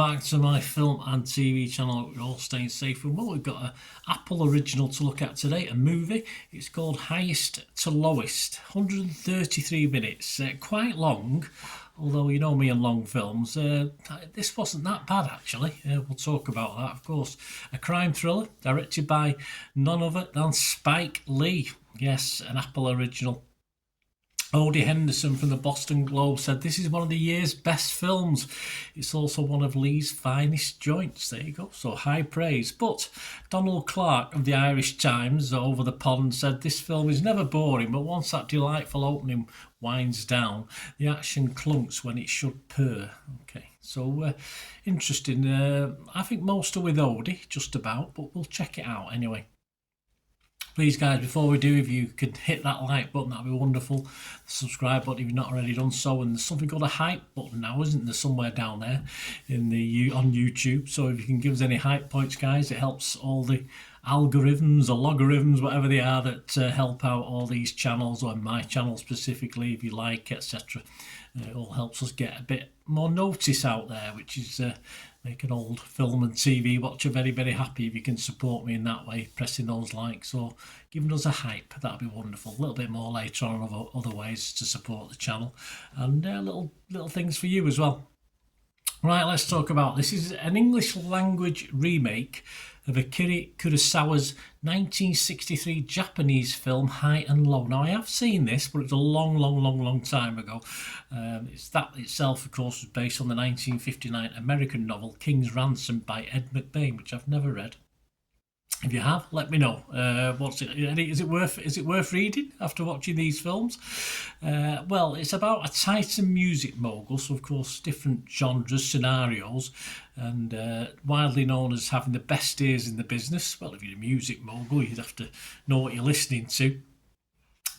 back to my film and TV channel. You're all staying safe. And well, we've got an Apple original to look at today, a movie. It's called Highest to Lowest, 133 minutes, quite long. Although you know me and long films, this wasn't that bad actually. We'll talk about that, of course. A crime thriller directed by none other than Spike Lee. Yes, an Apple original. Odie Henderson from the Boston Globe said this is one of the year's best films. It's also one of Lee's finest joints. There you go. So high praise. But Donald Clark of the Irish Times over the pond said this film is never boring, but once that delightful opening winds down, the action clunks when it should purr. Okay, so interesting. I think most are with Odie, just about, but we'll check it out anyway. Please, guys, before we do, if you could hit that like button, that'd be wonderful. The subscribe button if you've not already done so, and there's something called a hype button now, isn't there? Somewhere down there on YouTube. So if you can give us any hype points, guys, it helps all the algorithms or logarithms, whatever they are, that help out all these channels, or my channel specifically, if you like, etc. It all helps us get a bit more notice out there, which is make an old film and TV watcher very, very happy if you can support me in that way, pressing those likes or giving us a hype. That'd be wonderful. A little bit more later on other ways to support the channel, and little things for you as well. Right, let's talk about this. This is an English language remake of Akira Kurosawa's 1963 Japanese film High and Low. Now, I have seen this, but it's a long time ago. It's that itself, of course, was based on the 1959 American novel King's Ransom by Ed McBain, which I've never read. If you have, let me know. What's it? Is it worth reading after watching these films? Well, it's about a Titan music mogul, so of course different genres, scenarios, and widely known as having the best ears in the business. Well, if you're a music mogul, you'd have to know what you're listening to.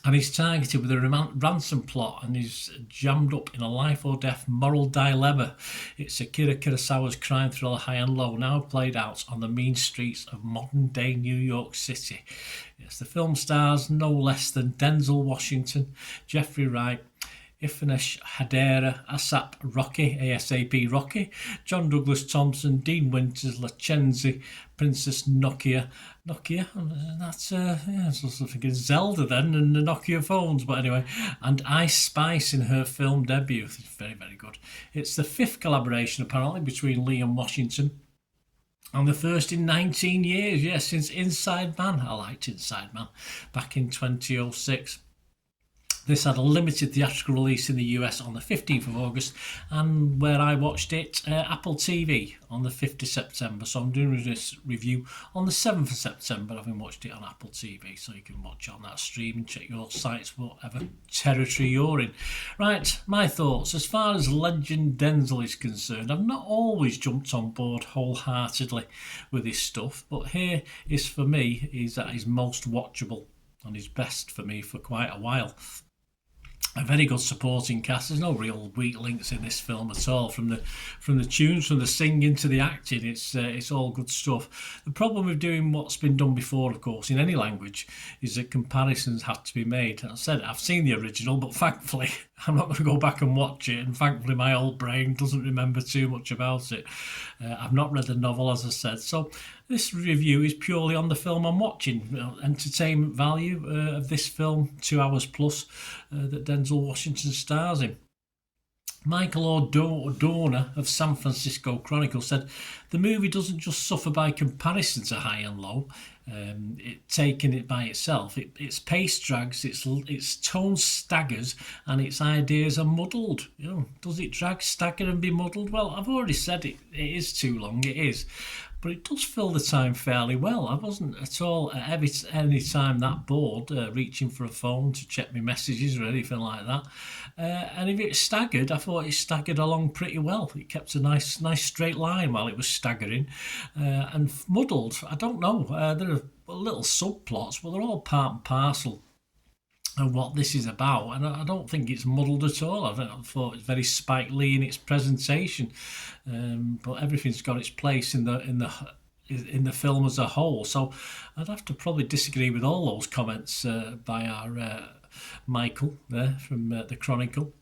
And he's targeted with a ransom plot, and he's jammed up in a life or death moral dilemma. It's Akira Kurosawa's crime thriller High and Low, now played out on the mean streets of modern-day New York City. Yes, the film stars no less than Denzel Washington, Jeffrey Wright, Ifeanyish Hadera, ASAP Rocky, John Douglas Thompson, Dean Winters, Lachenzi, Princess Nokia, that's I think it's Zelda then, and the Nokia phones, but anyway, and Ice Spice in her film debut. It's very, very good. It's the 5th collaboration apparently between Lee and Washington, and the first in 19 years, yes, since Inside Man. I liked Inside Man back in 2006. This had a limited theatrical release in the US on the 15th of August, and where I watched it, Apple TV on the 5th of September. So I'm doing this review on the 7th of September, having watched it on Apple TV. So you can watch it on that stream and check your sites, whatever territory you're in. Right, my thoughts. As far as legend Denzel is concerned, I've not always jumped on board wholeheartedly with his stuff, but here is, for me, is at his most watchable and his best for me for quite a while. A very good supporting cast. There's no real weak links in this film at all. From the tunes, from the singing to the acting, it's all good stuff. The problem with doing what's been done before, of course, in any language, is that comparisons have to be made. As I said, I've seen the original, but thankfully I'm not going to go back and watch it, and thankfully my old brain doesn't remember too much about it. I've not read the novel, as I said, so this review is purely on the film I'm watching. Entertainment value of this film, 2 hours plus, that Denzel Washington stars in. Michael O'Donnell of San Francisco Chronicle said the movie doesn't just suffer by comparison to High and Low, taking it by itself. Its pace drags, its tone staggers, and its ideas are muddled. Does it drag, stagger, and be muddled? Well, I've already said it is too long. It is. But it does fill the time fairly well. I wasn't at all at any time that bored, reaching for a phone to check my messages or anything like that. And if it staggered, I thought it staggered along pretty well. It kept a nice straight line while it was staggering. And muddled, I don't know. There are little subplots, but they're all part and parcel of what this is about, and I don't think it's muddled at all. I thought it's very Spike Lee in its presentation, but everything's got its place in the film as a whole. So I'd have to probably disagree with all those comments by our Michael there from the Chronicle.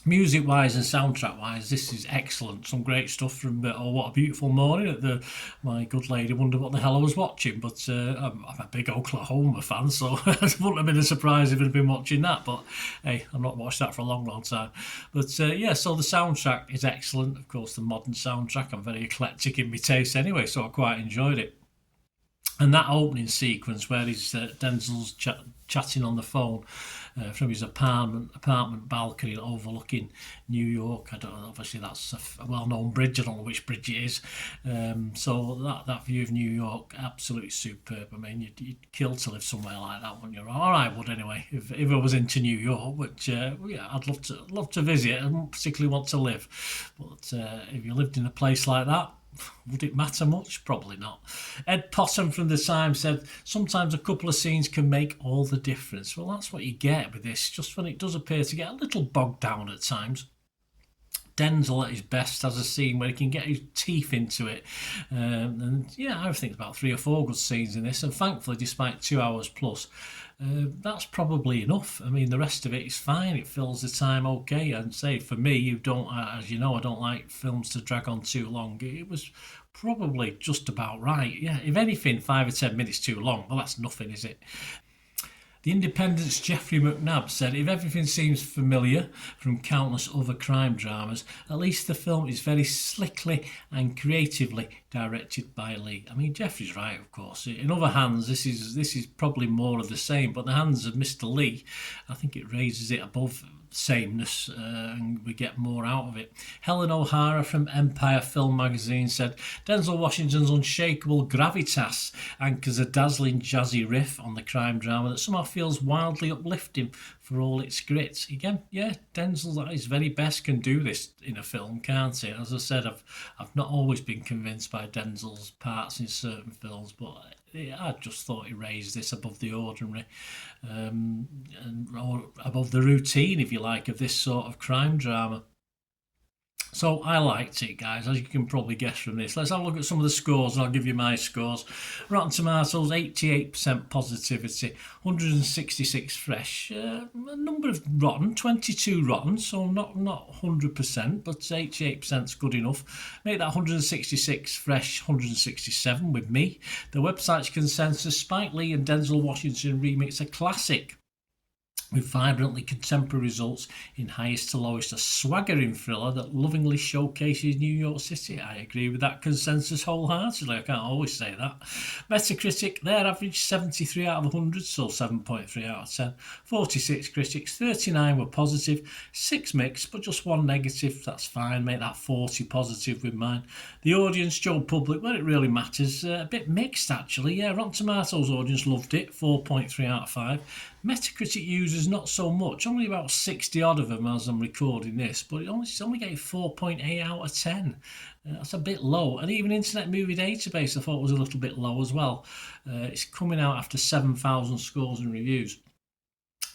Music wise and soundtrack wise, this is excellent. Some great stuff from Oh What a Beautiful Morning. My good lady wondered what the hell I was watching, but I'm a big Oklahoma fan, so it wouldn't have been a surprise if I'd been watching that. But hey, I've not watched that for a long, long time. But yeah, so the soundtrack is excellent. Of course, the modern soundtrack. I'm very eclectic in my taste anyway, so I quite enjoyed it. And that opening sequence where Denzel's chatting on the phone from his apartment balcony overlooking New York. I don't know. Obviously, that's a well-known bridge. I don't know which bridge it is. So that view of New York, absolutely superb. I mean, you'd kill to live somewhere like that, wouldn't you? Or I would anyway. If I was into New York, which yeah, I'd love to visit. I don't particularly want to live, but if you lived in a place like that, would it matter much? Probably not. Ed Possum from The Times said, sometimes a couple of scenes can make all the difference. Well, that's what you get with this, just when it does appear to get a little bogged down at times. Denzel at his best has a scene where he can get his teeth into it. And yeah, I think about 3 or 4 good scenes in this, and thankfully, despite 2 hours plus, that's probably enough. I mean, the rest of it is fine. It fills the time okay. And say for me, as you know, I don't like films to drag on too long. It was probably just about right. Yeah, if anything, 5 or 10 minutes too long, well, that's nothing, is it? The Independent's Jeffrey McNabb said, if everything seems familiar from countless other crime dramas, at least the film is very slickly and creatively directed by Lee. I mean, Jeffrey's right, of course. In other hands, this is probably more of the same, but the hands of Mr. Lee, I think it raises it above sameness and we get more out of it. Helen O'Hara from Empire Film Magazine said, Denzel Washington's unshakable gravitas anchors a dazzling jazzy riff on the crime drama that somehow feels wildly uplifting for all its grit. Again, yeah, Denzel at his very best can do this in a film, can't he? As I said, I've not always been convinced by Denzel's parts in certain films, but I just thought he raised this above the ordinary, or above the routine, if you like, of this sort of crime drama. So I liked it, guys, as you can probably guess from this. Let's have a look at some of the scores and I'll give you my scores. Rotten Tomatoes, 88% positivity, 166 fresh. A number of rotten, 22 rotten, so not 100%, but 88% is good enough. Make that 166 fresh, 167 with me. The website's consensus, Spike Lee and Denzel Washington remix a classic with vibrantly contemporary results in Highest to Lowest, a swaggering thriller that lovingly showcases New York City. I agree with that consensus wholeheartedly. I can't always say that. Metacritic, their average 73 out of 100, so 7.3 out of 10. 46 critics, 39 were positive, 6 mixed, but just 1 negative. That's fine, make that 40 positive with mine. The audience, Joe Public, where it really matters, a bit mixed actually. Yeah, Rotten Tomatoes audience loved it, 4.3 out of 5. Metacritic users not so much, only about 60 odd of them as I'm recording this, but it's only getting 4.8 out of 10. That's a bit low. And even Internet Movie Database I thought was a little bit low as well. It's coming out after 7,000 scores and reviews.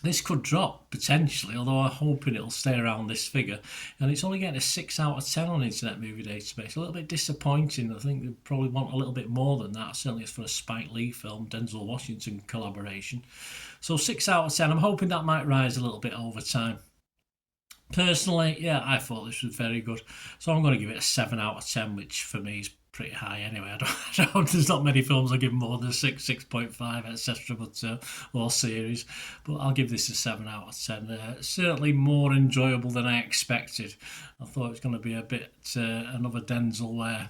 This could drop potentially, although I'm hoping it'll stay around this figure. And it's only getting a 6 out of 10 on Internet Movie Database. A little bit disappointing. I think they probably want a little bit more than that. Certainly it's for a Spike Lee film, Denzel Washington collaboration. So 6 out of 10. I'm hoping that might rise a little bit over time. Personally, yeah, I thought this was very good. So I'm going to give it a 7 out of 10, which for me is pretty high anyway. There's not many films I give more than 6, 6.5, etc. But or series. But I'll give this a 7 out of 10. Certainly more enjoyable than I expected. I thought it was going to be a bit another Denzel where,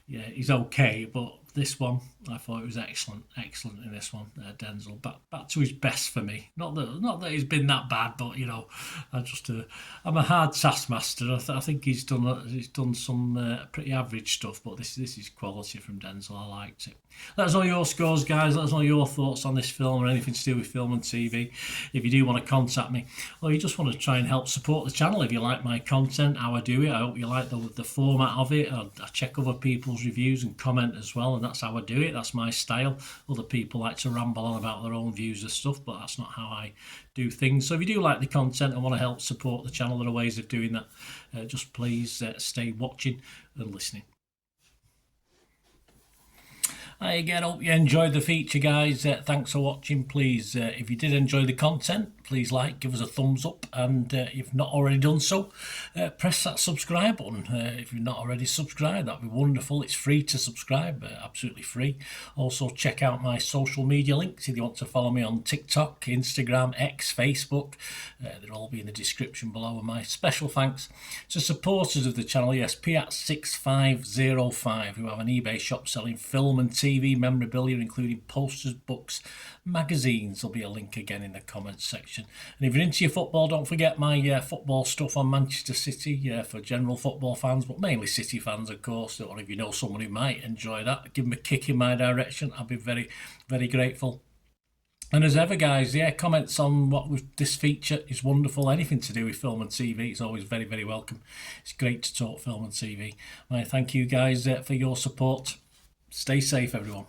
yeah, he's okay, but this one, I thought it was excellent in this one. Denzel, back to his best for me. Not that he's been that bad, but you know, I'm a hard taskmaster. I think he's done some pretty average stuff, but this is quality from Denzel. I liked it. Let us know your scores, guys. Let us know your thoughts on this film or anything to do with film and TV. If you do want to contact me, or you just want to try and help support the channel, if you like my content, how I do it, I hope you like the format of it. I check other people's reviews and comment as well, and that's how I do it. That's my style. Other people like to ramble on about their own views of stuff, but that's not how I do things. So if you do like the content and want to help support the channel, there are ways of doing that. Just please stay watching and listening. Hi again, hope you enjoyed the feature, guys. Thanks for watching. Please, if you did enjoy the content, please like, give us a thumbs up, and if you've not already done so, press that subscribe button. If you've not already subscribed, that'd be wonderful. It's free to subscribe, absolutely free. Also, check out my social media links if you want to follow me on TikTok, Instagram, X, Facebook. They'll all be in the description below. And my special thanks to supporters of the channel, yes, Piat6505, who have an eBay shop selling film and TV memorabilia, including posters, books, magazines. There'll be a link again in the comments section. And if you're into your football, don't forget my football stuff on Manchester City for general football fans, but mainly City fans, of course. Or if you know someone who might enjoy that, give them a kick in my direction. I'll be very, very grateful. And as ever, guys, comments on this feature is wonderful. Anything to do with film and TV is always very, very welcome. It's great to talk film and TV. I thank you guys for your support. Stay safe, everyone.